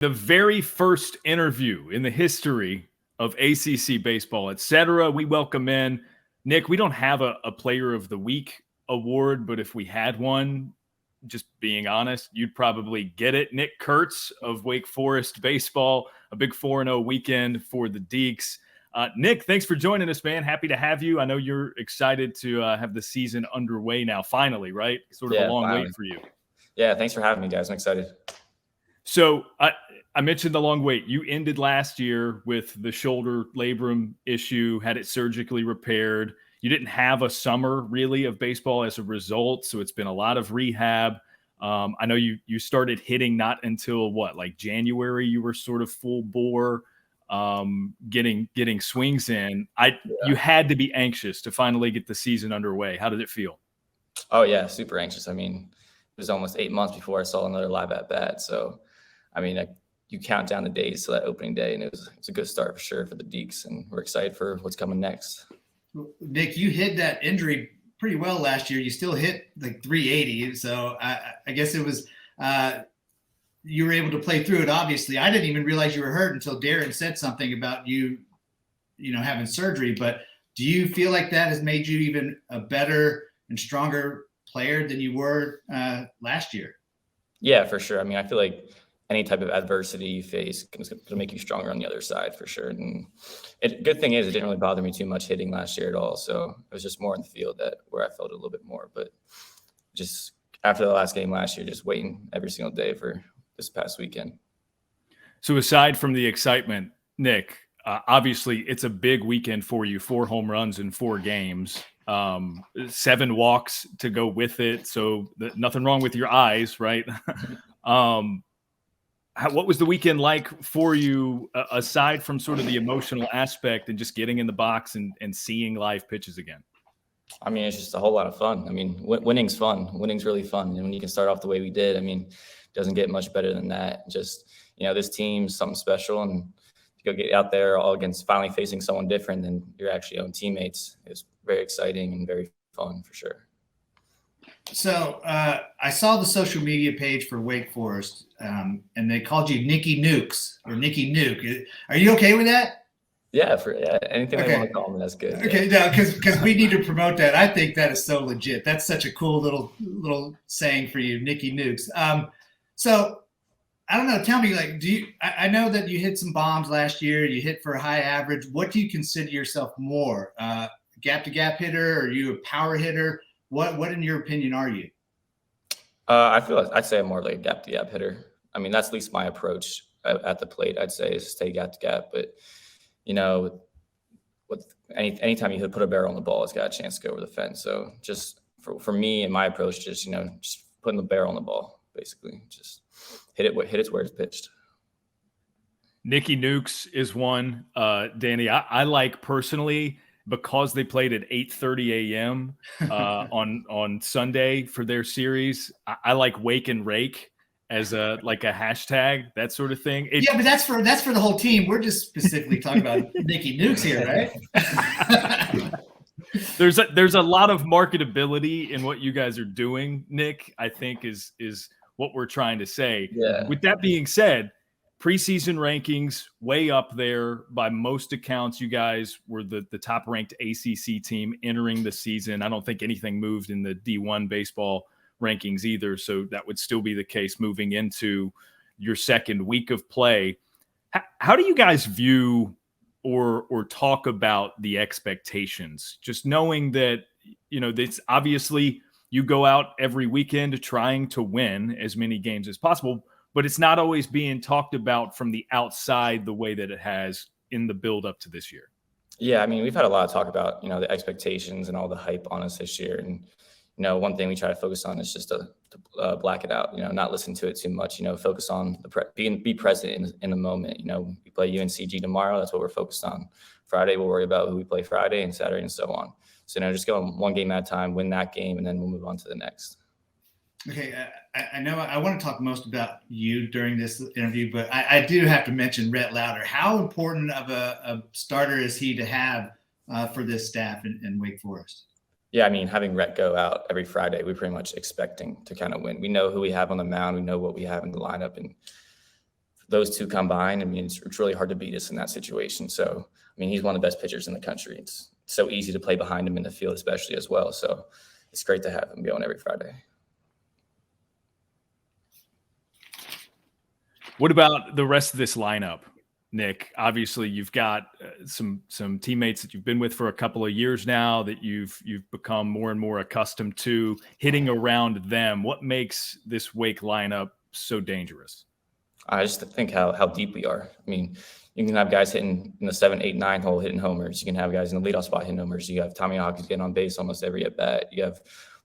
The very first interview in the history of ACC Baseball Etc. We welcome in Nick. We don't have a Player of the Week award, but if we had one, just being honest, you'd probably get it. Nick Kurtz of Wake Forest Baseball, a big 4-0 weekend for the Deeks. Nick, thanks for joining us, man. Happy to have you. I know you're excited to have the season underway now, finally, right? Sort of a long wait for you. Yeah, thanks for having me, guys. I'm excited. So I mentioned the long wait. You ended last year with the shoulder labrum issue, had it surgically repaired. You didn't have a summer really of baseball as a result, so it's been a lot of rehab. I know you started hitting not until like January. You were sort of full bore, getting swings in. You had to be anxious to finally get the season underway. How did it feel? Oh yeah, super anxious. I mean, it was almost 8 months before I saw another live at bat. So, I mean, you count down the days to that opening day, and it's a good start for sure for the Deeks, and we're excited for what's coming next. Nick, you hid that injury pretty well last year. You still hit like 380, so I guess it was you were able to play through it. Obviously, I didn't even realize you were hurt until Daron said something about you having surgery. But do you feel like that has made you even a better and stronger player than you were last year? Yeah, for sure. I mean, I feel like any type of adversity you face can make you stronger on the other side for sure. And good thing is it didn't really bother me too much hitting last year at all. So it was just more in the field where I felt it a little bit more. But just after the last game last year, just waiting every single day for this past weekend. So aside from the excitement, Nick, obviously it's a big weekend for you. 4 home runs in 4 games. 7 walks to go with it. So nothing wrong with your eyes, right? What was the weekend like for you, aside from sort of the emotional aspect and just getting in the box and seeing live pitches again? I mean, it's just a whole lot of fun. I mean, winning's fun. Winning's really fun. And when you can start off the way we did, I mean, it doesn't get much better than that. Just, this team's something special, and to go get out there all against finally facing someone different than your actually own teammates is very exciting and very fun for sure. So I saw the social media page for Wake Forest, and they called you Nicky Nukes or Nicky Nuke. Are you okay with that? Yeah, anything they want to call me, that's good. Okay, yeah. Because we need to promote that. I think that is so legit. That's such a cool little saying for you, Nicky Nukes. So I don't know. Tell me, I know that you hit some bombs last year. You hit for a high average. What do you consider yourself more? Gap-to-gap hitter? Or are you a power hitter? What in your opinion are you? I feel like I'd say I'm more like a gap-to-gap hitter. I mean, that's at least my approach at the plate. I'd say is stay gap-to-gap. But, anytime you put a barrel on the ball, it's got a chance to go over the fence. So just for me and my approach, just putting the barrel on the ball, basically. Just hit it where it's pitched. Nicky Nukes is one. Danny, I like personally, because they played at 8:30 a.m. on Sunday for their series. I like Wake and Rake as a hashtag, that sort of thing. But that's for the whole team. We're just specifically talking about Nicky Nukes here, right? There's a lot of marketability in what you guys are doing, Nick, I think is what we're trying to say. Yeah. With that being said, preseason rankings way up there. By most accounts, you guys were the top ranked ACC team entering the season. I don't think anything moved in the D1 baseball rankings either, so that would still be the case moving into your second week of play. How do you guys view or talk about the expectations? Just knowing that, it's obviously you go out every weekend trying to win as many games as possible, but it's not always being talked about from the outside the way that it has in the build up to this year. Yeah, I mean, we've had a lot of talk about, the expectations and all the hype on us this year. And, one thing we try to focus on is just to black it out, not listen to it too much, focus on be present in the moment. We play UNCG tomorrow. That's what we're focused on. Friday, we'll worry about who we play Friday, and Saturday and so on. So, just go one game at a time, win that game, and then we'll move on to the next. Okay, I know I want to talk most about you during this interview, but I do have to mention Rhett Lauder. How important of a starter is he to have for this staff in Wake Forest? Yeah, I mean, having Rhett go out every Friday, we're pretty much expecting to kind of win. We know who we have on the mound. We know what we have in the lineup. And those two combined, I mean, it's really hard to beat us in that situation. So, I mean, he's one of the best pitchers in the country. It's so easy to play behind him in the field, especially as well. So it's great to have him going every Friday. What about the rest of this lineup, Nick? Obviously, you've got some teammates that you've been with for a couple of years now that you've become more and more accustomed to hitting around them. What makes this Wake lineup so dangerous? I just think how deep we are. I mean, you can have guys hitting in the 7, 8, 9 hole hitting homers. You can have guys in the leadoff spot hitting homers. You have Tommy Hawkins getting on base almost every at bat. You have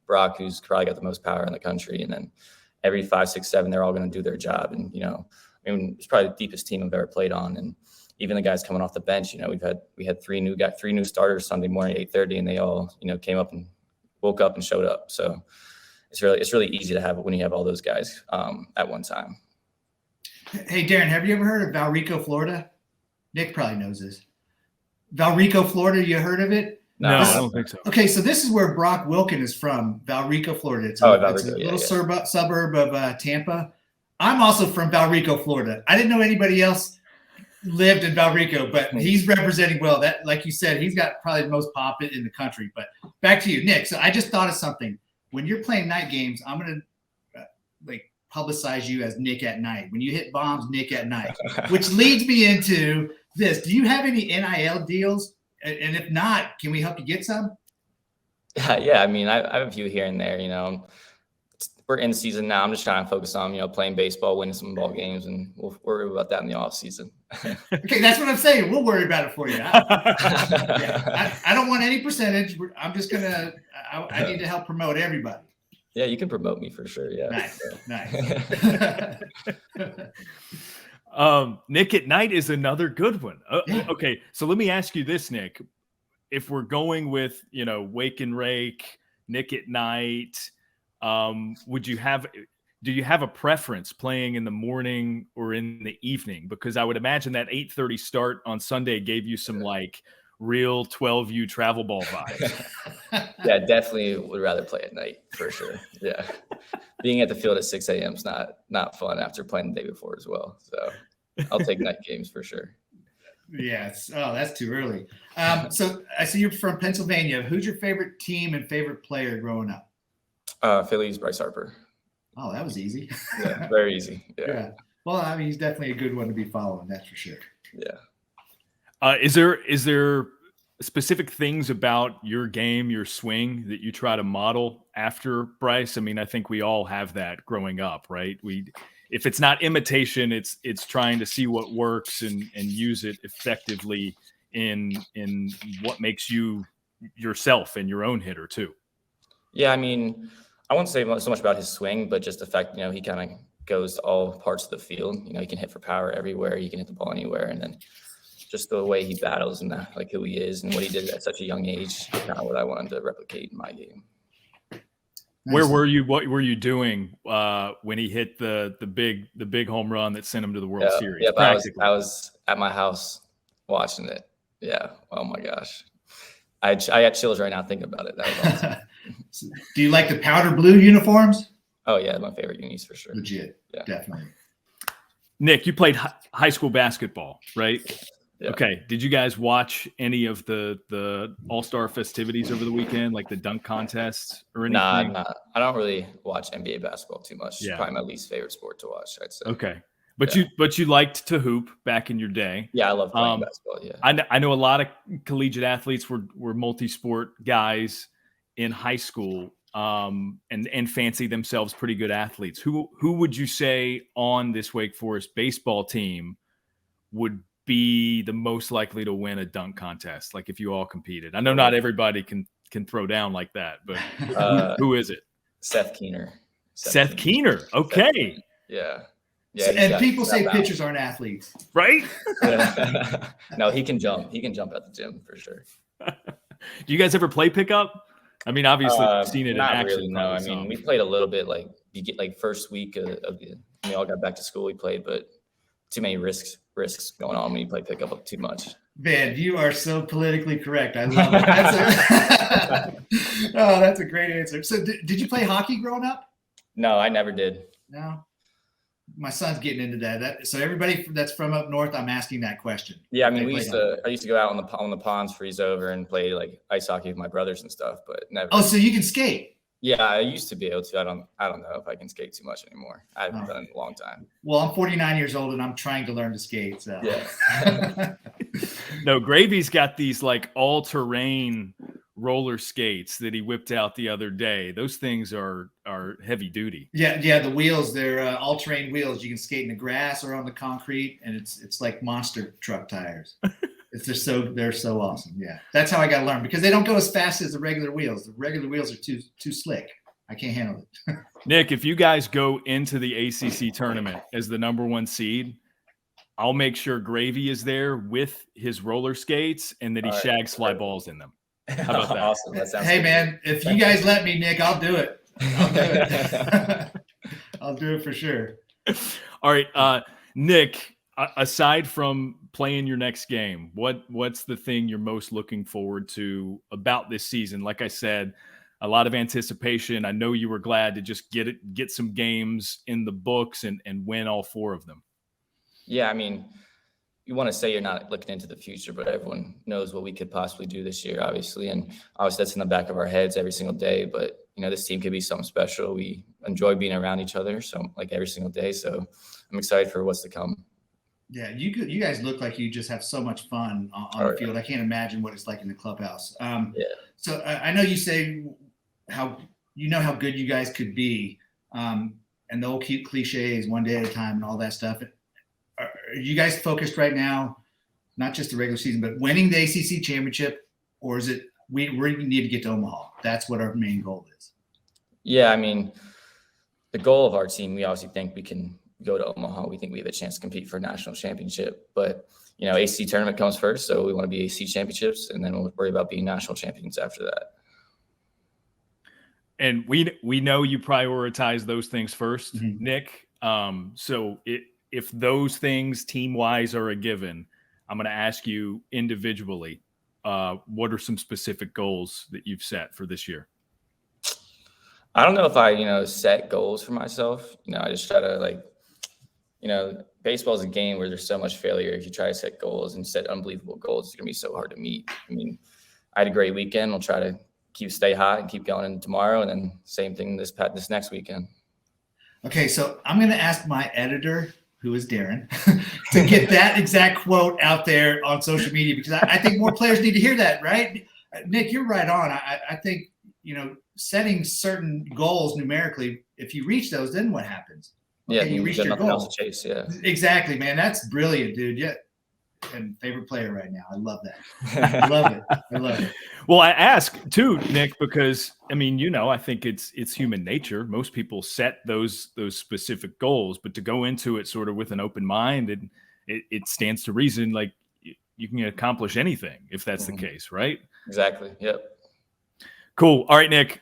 Brock, who's probably got the most power in the country, and then every 5, 6, 7, they're all going to do their job. And I mean, it's probably the deepest team I've ever played on. And even the guys coming off the bench, we had three new starters Sunday morning at 8:30, and they all came up and woke up and showed up. So it's really easy to have when you have all those guys at one time. Hey, Daron, have you ever heard of Valrico, Florida? Nick probably knows this. Valrico, Florida, you heard of it? No, I don't think so. Okay, so this is where Brock Wilken is from, Valrico, Florida. It's a little suburb of Tampa. I'm also from Valrico, Florida. I didn't know anybody else lived in Valrico, but he's representing well. That, like you said, he's got probably the most pop in the country. But back to you, Nick. So I just thought of something. When you're playing night games, I'm going to publicize you as Nick at night. When you hit bombs, Nick at night, which leads me into this. Do you have any NIL deals? And if not, can we help you get some? Yeah, I mean, I have a few here and there. We're in season now. I'm just trying to focus on, playing baseball, winning some ball games, and we'll worry about that in the off season. Okay, that's what I'm saying. We'll worry about it for you. I don't want any percentage. I'm just I need to help promote everybody. Yeah, you can promote me for sure. Yeah. Nice. Nick at night is another good one. Yeah. Okay, so let me ask you this, Nick. If we're going with, Wake and Rake, Nick at night, do you have a preference playing in the morning or in the evening? Because I would imagine that 8:30 start on Sunday gave you some real 12U travel ball vibes. Yeah, definitely would rather play at night for sure. Yeah. Being at the field at 6 a.m. is not fun after playing the day before as well. So I'll take night games for sure. Yes. Oh, that's too early. So I see you're from Pennsylvania. Who's your favorite team and favorite player growing up? Phillies, Bryce Harper. Oh, that was easy. Yeah, very easy. Yeah. Well, I mean, he's definitely a good one to be following. That's for sure. Yeah. Is there specific things about your game, your swing, that you try to model after Bryce? I mean, I think we all have that growing up, right? If it's not imitation, it's trying to see what works and use it effectively in what makes you yourself and your own hitter too. Yeah, I mean, I won't say so much about his swing, but just the fact, he kind of goes to all parts of the field. He can hit for power everywhere. He can hit the ball anywhere. And then just the way he battles and who he is and what he did at such a young age, kind of what I wanted to replicate in my game. Where were you? What were you doing when he hit the big home run that sent him to the World Series? Yeah, I was at my house watching it. Yeah. Oh my gosh, I got chills right now thinking about it. That was awesome. Do you like the powder blue uniforms? Oh yeah, my favorite unis for sure. Legit. Yeah, definitely. Nick, you played high school basketball, right? Yeah. Okay. Did you guys watch any of the All-Star festivities over the weekend, like the dunk contests or anything? Nah. I don't really watch NBA basketball too much. Yeah. It's probably my least favorite sport to watch, I'd say. Okay. But you liked to hoop back in your day. Yeah, I love playing basketball. Yeah. I know a lot of collegiate athletes were multi-sport guys in high school, and fancy themselves pretty good athletes. Who would you say on this Wake Forest baseball team would be the most likely to win a dunk contest? Like if you all competed, I know not everybody can throw down like that, but who is it? Seth Keener. Seth Keener. Okay. Yeah. And people say pitchers aren't athletes, right? No, he can jump. He can jump at the gym for sure. Do you guys ever play pickup? I mean, obviously, you've seen it in action. Really, no, I mean, we played a little bit. You get first week of we all got back to school. We played, but too many risks going on when you play pickup too much. Man, you are so politically correct. I love it. That's a great answer. So did you play hockey growing up? No, I never did. No. my son's getting into that. So everybody that's from up north, I'm asking that question. Yeah, I mean, I used to go out on the ponds, freeze over, and play like ice hockey with my brothers and stuff, but never. Oh, so you can skate? Yeah, I used to be able to. I don't know if I can skate too much anymore. I haven't done it in a long time. Well, I'm 49 years old and I'm trying to learn to skate. So yeah. No, Gravy's got these like all-terrain roller skates that he whipped out the other day. Those things are heavy duty. Yeah, the wheels, they're all-terrain wheels. You can skate in the grass or on the concrete, and it's like monster truck tires. They're so awesome. Yeah, that's how I got to learn, because they don't go as fast as the regular wheels. The regular wheels are too slick. I can't handle it. Nick, if you guys go into the ACC tournament as the #1 seed, I'll make sure Gravy is there with his roller skates and that he shags fly balls in them. How about that? Awesome. That sounds Hey, good. man, if you guys let me, Nick, I'll do it. I'll do it for sure. All right, Nick, aside from playing your next game, what's the thing you're most looking forward to about this season? Like I said, a lot of anticipation. I know you were glad to just get some games in the books and win all 4 of them. Yeah, I mean, you want to say you're not looking into the future, but everyone knows what we could possibly do this year, obviously. And obviously that's in the back of our heads every single day. But, this team could be something special. We enjoy being around each other, so like every single day. So I'm excited for what's to come. Yeah, you guys look like you just have so much fun on the field. I can't imagine what it's like in the clubhouse. So I know you say how good you guys could be, and the old cliches, one day at a time and all that stuff. Are you guys focused right now, not just the regular season, but winning the ACC championship, or is it we need to get to Omaha? That's what our main goal is. Yeah, I mean, the goal of our team, we obviously think we can go to Omaha. We think we have a chance to compete for a national championship, but ACC tournament comes first, so we want to be ACC championships, and then we'll worry about being national champions after that. And we know you prioritize those things first, Nick. So if those things team-wise are a given, I'm going to ask you individually, what are some specific goals that you've set for this year? I don't know if I, set goals for myself. I just try to baseball is a game where there's so much failure. If you try to set goals and set unbelievable goals, it's going to be so hard to meet. I mean, I had a great weekend. We'll try to stay hot and keep going into tomorrow. And then same thing this next weekend. Okay. So I'm going to ask my editor, who is Daron, to get that exact quote out there on social media, because I think more players need to hear that, right? Nick, you're right on. I think, setting certain goals numerically, if you reach those, then what happens? Yeah, you reached your goal. Chase, yeah. Exactly, man. That's brilliant, dude. Yeah. And favorite player right now. I love that. I love it. Well, I ask too, Nick, because I think it's human nature. Most people set those specific goals, but to go into it sort of with an open mind, and it stands to reason like you can accomplish anything if that's the case, right? Exactly. Yep. Cool. All right, Nick.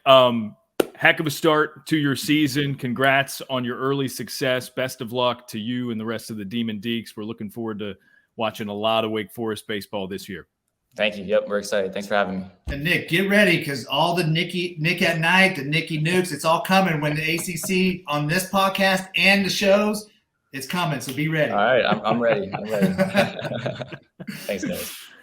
Heck of a start to your season. Congrats on your early success. Best of luck to you and the rest of the Demon Deeks. We're looking forward to watching a lot of Wake Forest baseball this year. Thank you. Yep, we're excited. Thanks for having me. And Nick, get ready, because all the Nick at Night, the Nicky Nukes, it's all coming when the ACC on this podcast and the shows, it's coming. So be ready. All right, I'm ready. Thanks, guys.